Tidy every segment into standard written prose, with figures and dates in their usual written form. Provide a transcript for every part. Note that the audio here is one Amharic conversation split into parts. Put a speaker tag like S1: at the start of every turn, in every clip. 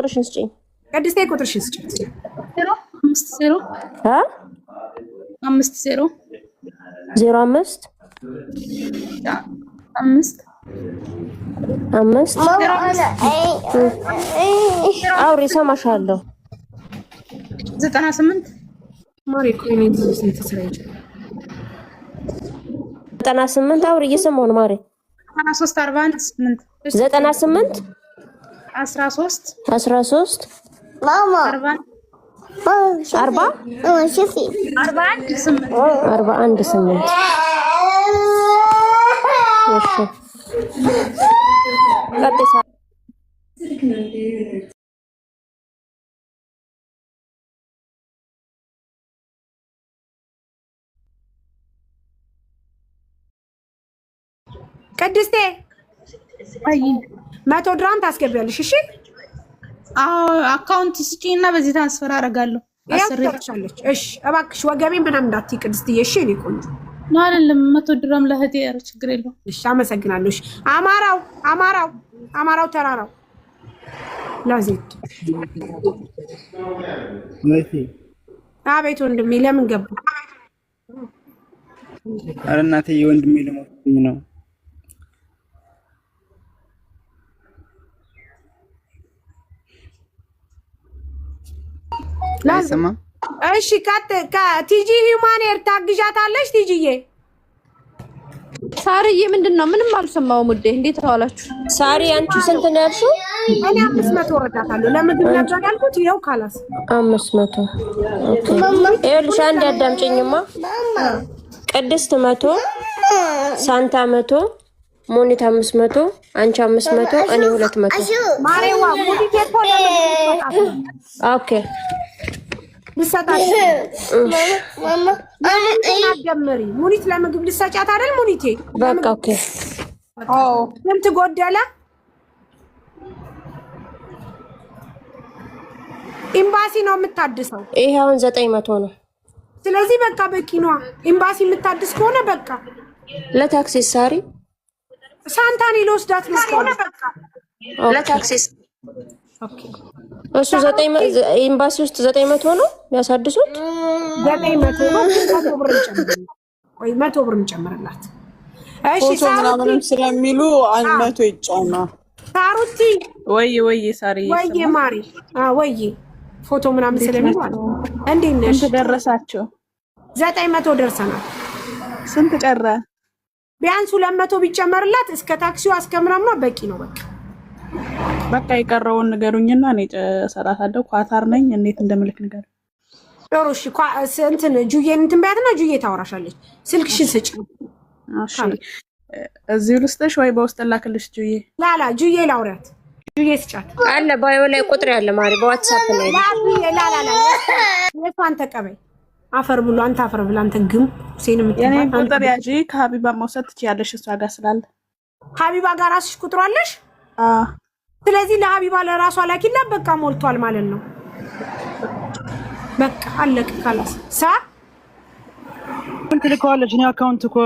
S1: ቁጥርሽን ስጪኝ።
S2: ቅድስቴ ቁጥርሽን ስጪኝ።
S3: 50
S1: አ
S3: 50
S1: 05 5 አውሪ ሰማሻለሁ።
S3: 98
S2: ማሪ ኮይኔ ስንት ስራ ይችላል?
S1: 98 አውሪ እየሰማሁ ነው ማሪ።
S3: 13 41
S1: 98 13
S3: ማማ
S1: 40
S3: شوفي 41
S1: 41 8 እሺ ቀጥታ
S2: ቅድስቴ
S3: አይ
S2: 100 ድራም ታስገቢያለሽ። እሺ
S3: አካውንት ስጪና በዚህ ትራንስፈር አደርጋለሁ።
S2: አስረቻለች። እሺ እባክሽ ወገቤን ምናምን እንዳትይ ቅድስትዬ። እሺ እኔ ቆንጆ
S3: ነው አይደለም 100 ድራም ለህቴ ያረ ችግር የለውም።
S2: እሺ አመሰግናለሁ። እሺ አማራው ተራራው ለዚት አቤት ወንድሜ ለምን ገባ?
S4: ኧረ እናቴ የወንድሜ ለሞትኝ ነው።
S2: ላሰማ እሺ ቲጂ ሂውማኔር ታግዣታለሽ? ቲጂዬ
S5: ሳሪዬ ምንድነው? ምንም አልሰማሁም ውዴ። እንዴት ዋላችሁ?
S1: ሳሪ አንቺ ስንት ነው ያልሽው?
S2: እኔ 500 ወረዳታለሁ። ለምግብ ነበር ያልኩት። ይኸው ካላስ
S1: 500 ኦኬ። ይኸውልሽ አንድ አዳምጪኝማ። ቅድስት 100 ሳንታ 100 ሞኒት 500 አንቺ 500 እኔ 200
S2: ማሬዋ ሙኒት የቆለ
S1: ኦኬ
S2: ልሰጣት ማማ አደምሪ ሙኒት ለምግብ ልሰጫት አይደል? ሙኒቴ
S1: በቃ ኦኬ።
S2: ስንት ጎደለ? ኤምባሲ ነው የምታድሰው።
S1: ይሄ አሁን 900 ነው።
S2: ስለዚህ በቃ በቂ ነው። ኤምባሲ የምታድስ ከሆነ በቃ
S1: ለታክሲ ሳሪ
S2: ሳንታኒ ለወስዳት ነው ከሆነ በቃ
S1: ለታክሲ ኦኬ። እሱ 900 ኤምባሲ ውስጥ 900 ነው ያሳድሱት።
S2: 900 ነው። 100 ብር እንጨምራለን ወይ 100 ብር እንጨምራላት። እሺ
S6: ምናምንም ስለሚሉ 100 ይጫውና
S2: ሳሩቲ
S6: ወይ ሳሪ
S2: ወይ ማሪ ወይ ፎቶ ምናምን ስለሚሉ እንዴት ነሽ?
S6: ስንት ደረሳቸው?
S2: 900 ደርሰናል።
S6: ስንት ቀረ?
S2: ቢያንስ 200 ቢጨመርላት እስከ ታክሲው አስከምራማ በቂ ነው።
S6: በቃ የቀረውን ንገሩኝና እኔ እሰራታለሁ። ኳታር ነኝ እንዴት እንደምልክ ንገር።
S2: ዶሮ እሺ እንትን ጁዬን እንትን ባያትና ጁዬ ታወራሻለች። ስልክሽን ስጪ።
S6: እሺ እዚሁ ልስጥሽ ወይ በውስጥ ላክልሽ? ጁዬ
S2: ላላ ጁዬ ላውሪያት። ጁዬ ስጫት
S1: አለ ባዮ ላይ ቁጥር ያለ ማሪ በዋትስአፕ ላይ
S2: ላላ የሷን ተቀበይ። አፈር ብሎ አንተ አፈር ብላ አንተ ግም ሁሴን
S6: የኔ
S2: የምትባል
S6: ቁጥር ያጂ ከሀቢባ መውሰድ ትችያለሽ። እሷ ጋር ስላለ
S2: ሀቢባ ጋር ራስሽ ቁጥሩ አለሽ። ስለዚህ ለሀቢባ ለራሷ ላኪላ። በቃ ሞልቷል ማለት ነው። በቃ አለቅ ካላስ
S4: እንት ልከዋለች። እኔ አካውንት እኮ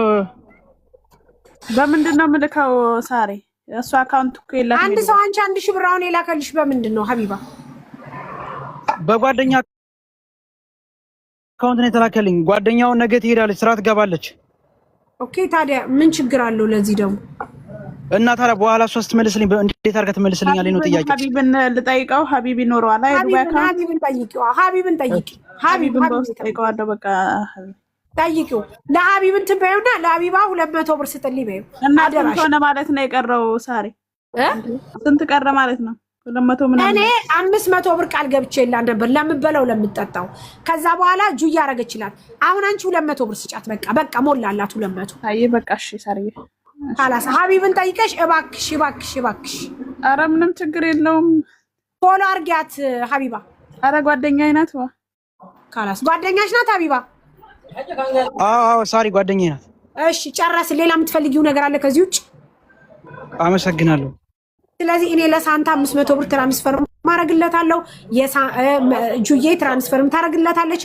S6: በምንድን ነው የምልከው? ሳሪ እሱ አካውንት እኮ የለም።
S2: አንድ ሰው አንቺ 1000 ብር አሁን የላከልሽ በምንድን ነው ሀቢባ?
S4: በጓደኛ አካውንት ነው የተላከልኝ። ጓደኛው ነገ ትሄዳለች፣ ስራ ትገባለች።
S2: ኦኬ ታዲያ ምን ችግር አለው? ለዚህ ደግሞ
S4: እና ታዲያ በኋላ ሶስት መልስልኝ። እንዴት አድርጋ ትመልስልኛለች ነው ጥያቄ።
S6: ሀቢብን ልጠይቀው። ሀቢብ ይኖረዋል አይደል?
S2: ሀቢብን ጠይቂው። ሀቢብን ጠይቂ።
S6: ሀቢብን በውስጥ ጠይቀዋለሁ። በቃ ሀቢብ
S2: ጠይቂው። ለሀቢብን ትበዩና ለሀቢባ 200 ብር ስጥልኝ በይው።
S6: እና ስንት ሆነ ማለት ነው የቀረው? ሳሪ ስንት ቀረ ማለት ነው? 200 ምናምን።
S2: እኔ 500 ብር ቃል ገብቼላት ነበር ለምበለው ለምጠጣው። ከዛ በኋላ ጁ ያረጋችላት። አሁን አንቺ 200 ብር ስጫት። በቃ ሞላላት 200።
S6: አይ በቃ እሺ ሳሪ
S2: ካላስ ሀቢብን ጠይቀሽ እባክሽ።
S6: ኧረ ምንም ችግር የለውም።
S2: ፎሎ አርጊያት ሀቢባ።
S6: ኧረ ጓደኛዬ ናት።
S2: ካላስ ጓደኛሽ ናት ሀቢባ?
S4: አዎ ሳሪ ጓደኛዬ ናት።
S2: እሺ ጨረስ። ሌላ የምትፈልጊው ነገር አለ ከዚህ ውጭ?
S4: አመሰግናለሁ።
S2: ስለዚህ እኔ ለሳንታ 500 ብር ትራንስፈር ማረግለታለሁ። ጁዬ ትራንስፈር ታረግለታለች።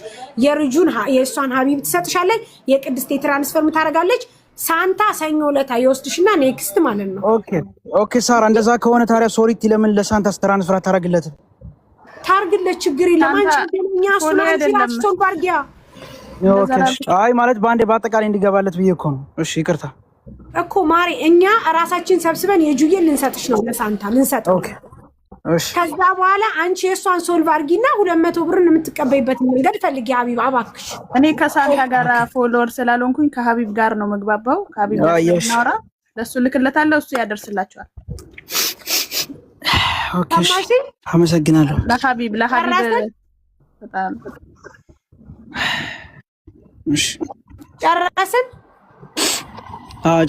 S2: የእሷን ሀቢብ ትሰጥሻለች። የቅድስቴ ትራንስፈር ታረጋለች። ሳንታ ሰኞ ዕለት ይወስድሽና ኔክስት ማለት ነው።
S4: ኦኬ ሳራ እንደዛ ከሆነ ታዲያ ሶሪቲ ለምን ለሳንታ ትራንስፈር ታረግለት?
S2: ታርግለት ችግር የለም። አንቺ እኛ ሶል ባርጊያ
S4: አይ ማለት ባንዴ በአጠቃላይ እንዲገባለት ብዬ እኮ ነው። እሺ ይቅርታ
S2: እኮ ማሪ እኛ ራሳችን ሰብስበን የጁዬ ልንሰጥሽ ነው ለሳንታ ልንሰጠው።
S4: እሺ
S2: ከዛ በኋላ አንቺ የሷን ሶልቭ አርጊና 200 ብርን የምትቀበይበት መንገድ ፈልጊ ሀቢብ አባክሽ።
S6: እኔ ከሳንታ ጋር ፎሎወር ስላልሆንኩኝ ከሀቢብ ጋር ነው መግባባው። ከሀቢብ ጋር እናወራ፣ ለሱ ልክለታለሁ፣ እሱ ያደርስላችኋል።
S4: ኦኬ አመሰግናለሁ።
S6: ለሀቢብ በጣም
S4: እሺ
S2: ጨረስን።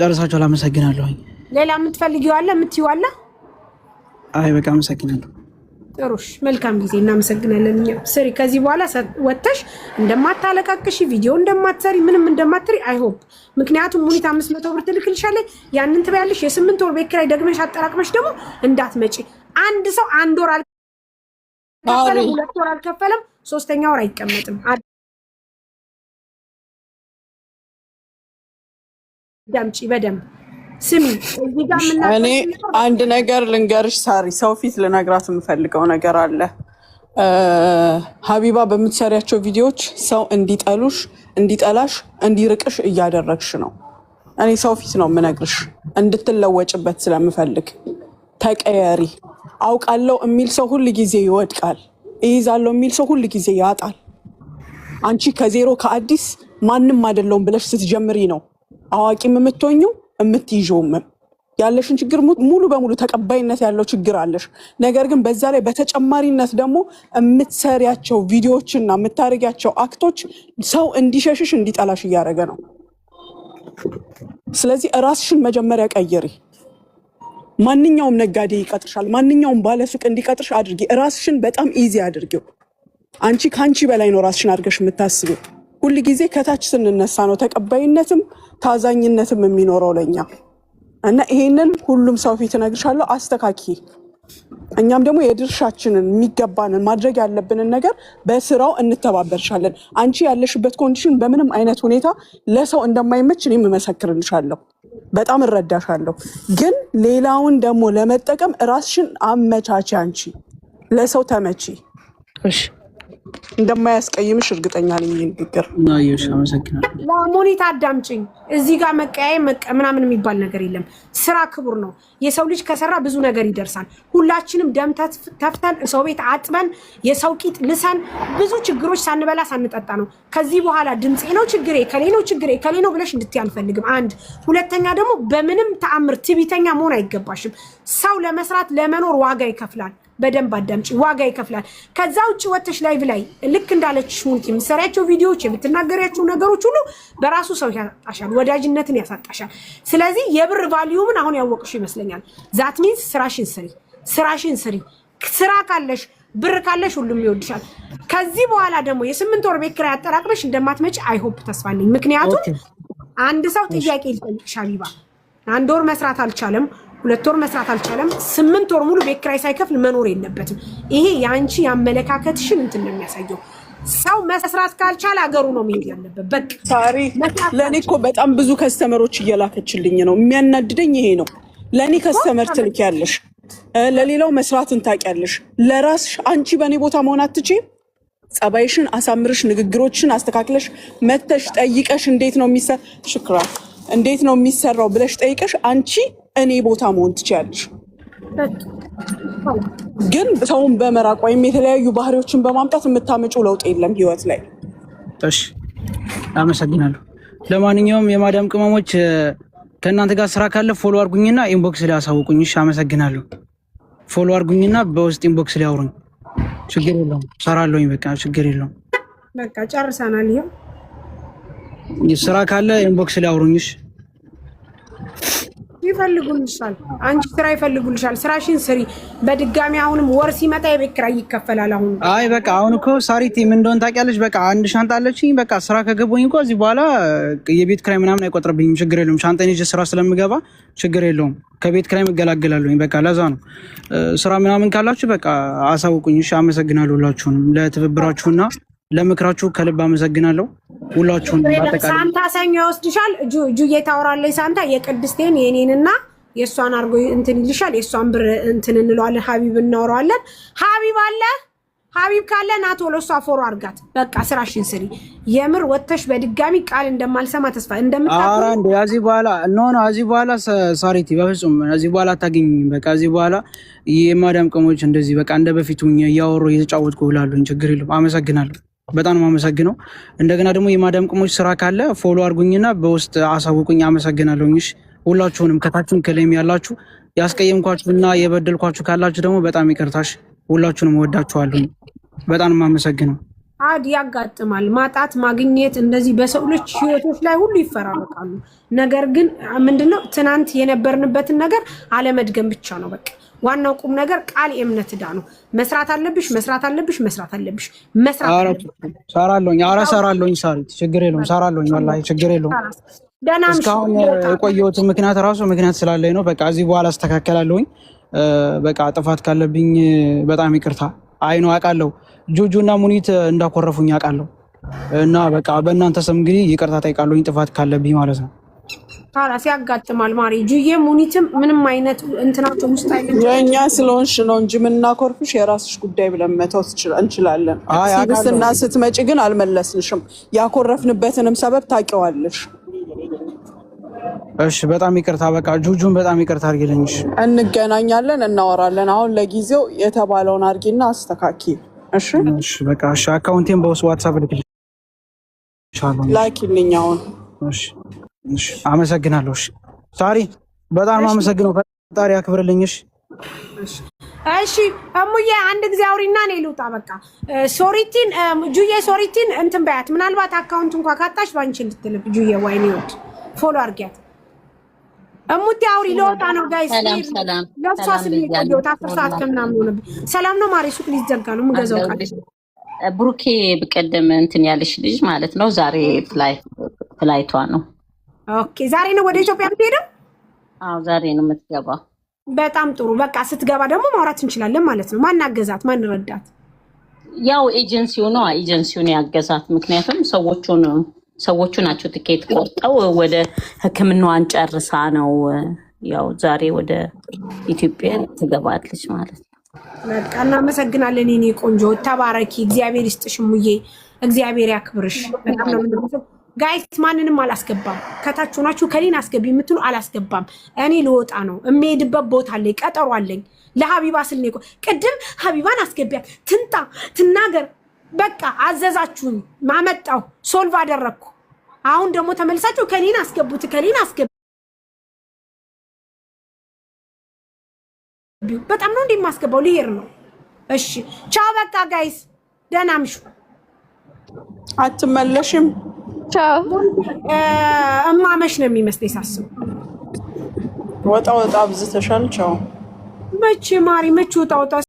S4: ጨርሳችኋል። አመሰግናለሁ።
S2: ሌላ የምትፈልጊው አለ የምትይው አለ?
S4: አይ በቃ አመሰግናለሁ።
S2: ጥሩሽ መልካም ጊዜ። እናመሰግናለን። እኛ ስሪ ከዚህ በኋላ ወጥተሽ እንደማታለቃቅሽ ቪዲዮ እንደማትሰሪ ምንም እንደማትሪ አይ ሆፕ። ምክንያቱም ሙኒት 500 ብር ትልክልሻለች። ያንን ትበያለሽ። የ8 ወር ቤት ኪራይ ደግመሽ አጠራቅመሽ ደግሞ እንዳትመጪ። አንድ ሰው 1 ወር አልከፈለም፣ 2 ወር አልከፈለም፣ 3ኛ ወር አይቀመጥም። ዳምጪ በደንብ ስሚ። እዚህ ጋር
S7: እኔ አንድ ነገር ልንገርሽ ሳሪ፣ ሰው ፊት ልነግራት የምፈልገው ነገር አለ። ሀቢባ በምትሰሪያቸው ቪዲዮዎች ሰው እንዲጠሉሽ፣ እንዲጠላሽ፣ እንዲርቅሽ እያደረግሽ ነው። እኔ ሰው ፊት ነው የምነግርሽ እንድትለወጭበት ስለምፈልግ። ተቀየሪ። አውቃለሁ የሚል ሰው ሁል ጊዜ ይወድቃል። እይዛለሁ የሚል ሰው ሁል ጊዜ ያጣል። አንቺ ከዜሮ ከአዲስ ማንም አይደለውም ብለሽ ስትጀምሪ ነው አዋቂም የምትሆኚው የምትይዥውም። ያለሽን ችግር ሙሉ በሙሉ ተቀባይነት ያለው ችግር አለሽ። ነገር ግን በዛ ላይ በተጨማሪነት ደግሞ የምትሰሪያቸው ቪዲዮዎችና የምታደርጊያቸው አክቶች ሰው እንዲሸሽሽ እንዲጠላሽ እያደረገ ነው። ስለዚህ ራስሽን መጀመሪያ ቀይሪ። ማንኛውም ነጋዴ ይቀጥርሻል፣ ማንኛውም ባለሱቅ እንዲቀጥርሽ አድርጊ። ራስሽን በጣም ኢዚ አድርጊው። አንቺ ከአንቺ በላይ ነው ራስሽን አድርገሽ የምታስቢው። ሁል ጊዜ ከታች ስንነሳ ነው ተቀባይነትም ታዛኝነትም የሚኖረው ለኛ እና ይሄንን ሁሉም ሰው ፊት እነግርሻለሁ። አስተካኪ። እኛም ደግሞ የድርሻችንን የሚገባንን ማድረግ ያለብንን ነገር በስራው እንተባበርሻለን። አንቺ ያለሽበት ኮንዲሽን በምንም አይነት ሁኔታ ለሰው እንደማይመች እኔም እመሰክርልሻለሁ። በጣም እረዳሻለሁ። ግን ሌላውን ደግሞ ለመጠቀም ራስሽን አመቻቺ። አንቺ ለሰው ተመቺ።
S4: እሺ
S7: እንደማያስቀይምሽ እርግጠኛ ነኝ። ንግግር
S4: ናይሽ አመሰግናለሁ።
S2: ለሞኒት አዳምጪኝ። እዚህ ጋር መቀያየም ምናምን የሚባል ነገር የለም። ስራ ክቡር ነው። የሰው ልጅ ከሰራ ብዙ ነገር ይደርሳል። ሁላችንም ደም ተፍተን ሰው ቤት አጥበን የሰው ቂጥ ልሰን ብዙ ችግሮች ሳንበላ ሳንጠጣ ነው። ከዚህ በኋላ ድምፄ ነው ችግሬ ከሌ ነው ችግሬ ከሌ ነው ብለሽ እንድትይ አልፈልግም። አንድ ሁለተኛ ደግሞ በምንም ተአምር ትዕቢተኛ መሆን አይገባሽም። ሰው ለመስራት ለመኖር ዋጋ ይከፍላል። በደንብ አዳምጪ። ዋጋ ይከፍላል። ከዛ ውጭ ወጥተሽ ላይቭ ላይ ልክ እንዳለችሽ ሙኒት የምትሰሪያቸው ቪዲዮዎች የምትናገሪያቸው ነገሮች ሁሉ በራሱ ሰው ያሳጣሻል፣ ወዳጅነትን ያሳጣሻል። ስለዚህ የብር ቫልዩምን አሁን ያወቅሽ ይመስለኛል። ዛት ሚንስ ስራሽን ስሪ። ስራ ካለሽ ብር ካለሽ ሁሉም ይወድሻል። ከዚህ በኋላ ደግሞ የ8 ወር ቤት ኪራይ አጠራቅመሽ እንደማትመጪ አይሆፕ ተስፋ አለኝ። ምክንያቱም አንድ ሰው ጥያቄ ይጠይቅሽ ሀቢባ 1 ወር መስራት አልቻለም፣ 2 ወር መስራት አልቻለም፣ 8 ወር ሙሉ ቤት ኪራይ ሳይከፍል መኖር የለበትም። ይሄ ያንቺ ያመለካከትሽን እንትን ነው የሚያሳየው። ሰው መስራት ካልቻለ አገሩ ነው መሄድ ያለበት። በቃ
S7: ሳሪ ለኔ እኮ በጣም ብዙ ከስተመሮች እየላከችልኝ ነው። የሚያናድደኝ ይሄ ነው። ለኔ ከስተመር ትልኪያለሽ፣ ለሌላው መስራትን ታውቂያለሽ። ለራስሽ አንቺ በኔ ቦታ መሆን አትችይም። ጸባይሽን አሳምርሽ፣ ንግግሮችን አስተካክለሽ መተሽ ጠይቀሽ እንዴት ነው የሚሰራው ብለሽ ጠይቀሽ አንቺ እኔ ቦታ መሆን ትችያለሽ። ግን ሰውን በመራቅ ወይም የተለያዩ ባህሪዎችን በማምጣት የምታመጪው ለውጥ የለም ህይወት ላይ።
S4: እሺ አመሰግናለሁ። ለማንኛውም የማዳም ቅመሞች ከእናንተ ጋር ስራ ካለ ፎሎ አድርጉኝና ኢንቦክስ ላይ አሳውቁኝ። እሺ አመሰግናለሁ። ፎሎ አድርጉኝና በውስጥ ኢንቦክስ ላይ አውሩኝ። ችግር የለውም ሰራለሁኝ። በቃ ችግር የለውም።
S2: በቃ ጨርሰናል።
S4: ይሄ ስራ ካለ ኢንቦክስ ላይ አውሩኝ። እሺ
S2: ይፈልጉልሻል። አንቺ ስራ ይፈልጉልሻል። ስራሽን ስሪ። በድጋሚ አሁንም ወር ሲመጣ የቤት ኪራይ ይከፈላል።
S4: አይ በቃ አሁን እኮ ሳሪቲ ምን እንደሆነ ታውቂያለሽ። በቃ አንድ ሻንጣ አለችኝ። በቃ ስራ ከገባኝ እኮ እዚህ በኋላ የቤት ኪራይ ምናምን አይቆጥርብኝም። ችግር የለውም። ሻንጣን ይዤ ስራ ስለምገባ ችግር የለውም። ከቤት ኪራይ መገላገላለሁኝ። በቃ ለዛ ነው ስራ ምናምን ካላችሁ በቃ አሳውቁኝ። እሺ አመሰግናለሁ። ሁላችሁንም ለትብብራችሁና ለምክራችሁ ከልብ አመሰግናለሁ። ሁላችሁን ባጠቃላይ
S2: ሳንታ ሰኞ ይወስድሻል። ጁዬ ታወራለች። ሳንታ የቅድስቴን የኔንና የሷን አርጎ እንትን ይልሻል። የሷን ብር እንትን እንለዋለን። ሀቢብ እናወራዋለን። ሀቢብ አለ ሀቢብ ካለ ናቶ ለሷ ፎሮ አርጋት። በቃ ስራሽን ስሪ። የምር ወተሽ በድጋሚ ቃል እንደማልሰማ ተስፋ
S4: ኧረ እንደ እዚህ በኋላ እዚህ በኋላ ሳሪቲ በፍጹም እዚህ በኋላ አታገኝም። በቃ እዚህ በኋላ የማዳም ቅሞች እንደዚህ በቃ እንደ በፊቱ እያወሩ እየተጫወትኩ ብላሉኝ። ችግር የለም። አመሰግናለሁ። በጣም አመሰግነው። እንደገና ደግሞ የማዳም ቅሞች ስራ ካለ ፎሎ አድርጉኝና በውስጥ አሳውቁኝ። አመሰግናለሁ። እሺ ሁላችሁንም ከታችሁም ከላይም ያላችሁ ያስቀየምኳችሁና የበደልኳችሁ ካላችሁ ደግሞ በጣም ይቅርታሽ። ሁላችሁንም ወዳችኋለሁ። በጣም አመሰግናለሁ።
S2: አድ ያጋጥማል ማጣት ማግኘት እንደዚህ በሰው ልጅ ህይወቶች ላይ ሁሉ ይፈራረቃሉ። ነገር ግን ምንድነው ትናንት የነበርንበትን ነገር አለመድገም ብቻ ነው በቃ ዋናው ቁም ነገር ቃል የእምነት ዕዳ ነው። መስራት አለብሽ
S4: ሰራለሁኝ። ኧረ ሰራለሁኝ ሳሪት ችግር የለውም። ሰራለሁኝ ወላሂ ችግር የለውም። እስካሁን የቆየሁት ምክንያት ስላለኝ ነው። በቃ እዚህ በኋላ አስተካከላለሁኝ። በቃ ጥፋት ካለብኝ በጣም ይቅርታ። አይ ነው አውቃለሁ። ጁጁና ሙኒት እንዳኮረፉኝ አውቃለሁ። እና በቃ በእናንተ ስም እንግዲህ ይቅርታ ጠይቃለሁኝ ጥፋት ካለብኝ ማለት ነው።
S2: ታዲያ ሲያጋጥማል ማሪ ጁዬ ሙኒትም ምንም አይነት እንትናቸው ውስጥ አይደለም።
S7: የእኛ ስለሆንሽ ነው እንጂ የምናኮርፍሽ የራስሽ ጉዳይ ብለን መተው እንችላለን። ሲብስና ስትመጪ ግን አልመለስንሽም። ያኮረፍንበትንም ሰበብ ታውቂዋለሽ።
S4: እሺ በጣም ይቅርታ። በቃ ጁጁን በጣም ይቅርታ አድርጊልኝ።
S7: እንገናኛለን፣ እናወራለን። አሁን ለጊዜው የተባለውን አድርጊና አስተካኪ። እሺ
S4: በቃ እሺ። አካውንቴን በውስጥ ዋትስአፕ ልክልሻለሁ።
S7: ላኪልኝ አሁን።
S4: እሺ አመሰግናለሁ። እሺ ሳሪ በጣም አመሰግናለሁ። ፈጣሪ ያክብርልኝ።
S2: እሺ እሙዬ አንድ ጊዜ አውሪና ነው ልውጣ። በቃ ሶሪቲን ጁዬ ሶሪቲን እንትን በያት። ምናልባት አካውንት እንኳን ካጣሽ ባንቺ እንድትልብ ጁዬ ዋይኔ ወድ ፎሎ አድርጊያት። እሙቴ አውሪ ልወጣ ነው ጋይስ።
S8: ሰላም
S2: ለፍሳስ ሊቆየው ታፍር ሰዓት ከምናምን ሆነ። ሰላም ነው ማሪ ሱቅ ሊዘጋ ነው የምገዛው ቃል
S8: ብሩኬ በቀደም እንትን ያለሽ ልጅ ማለት ነው ዛሬ ፍላይቷ ነው።
S2: ኦኬ ዛሬ ነው ወደ ኢትዮጵያ የምትሄደው?
S8: አዎ ዛሬ ነው የምትገባው።
S2: በጣም ጥሩ። በቃ ስትገባ ደግሞ ማውራት እንችላለን ማለት ነው። ማን አገዛት? ማን ረዳት?
S8: ያው ኤጀንሲውን ያገዛት። ምክንያቱም ሰዎቹ ናቸው ትኬት ቆርጠው ወደ ሕክምናዋን ጨርሳ ነው ያው ዛሬ ወደ ኢትዮጵያ ትገባለች ማለት ነው።
S2: በቃ እናመሰግናለን የኔ ቆንጆ። ተባረኪ። እግዚአብሔር ይስጥሽ ሙዬ። እግዚአብሔር ያክብርሽ። በጣም ነው የምንደሰው። ጋይስ ማንንም አላስገባም። ከታች ሆናችሁ ከኔን አስገቢ የምትሉ አላስገባም። እኔ ልወጣ ነው። የምሄድበት ቦታ አለኝ፣ ቀጠሮ አለኝ። ለሀቢባ ስል ነው። ቅድም ሀቢባን አስገቢያት ትንጣ ትናገር። በቃ አዘዛችሁኝ፣ ማመጣው ሶልቭ አደረግኩ። አሁን ደግሞ ተመልሳችሁ ከኔን አስገቡት፣ ከኔን አስገቢ። በጣም ነው እንደማስገባው። ልሄድ ነው። እሺ ቻው። በቃ ጋይስ ደህና ምሹ።
S7: አትመለሽም?
S5: ቻው።
S2: እማመሽ ነው የሚመስለኝ ሳስብ።
S7: ወጣ አብዝተሻል። ቻው።
S2: መቼ ማሪ መቼ ወጣ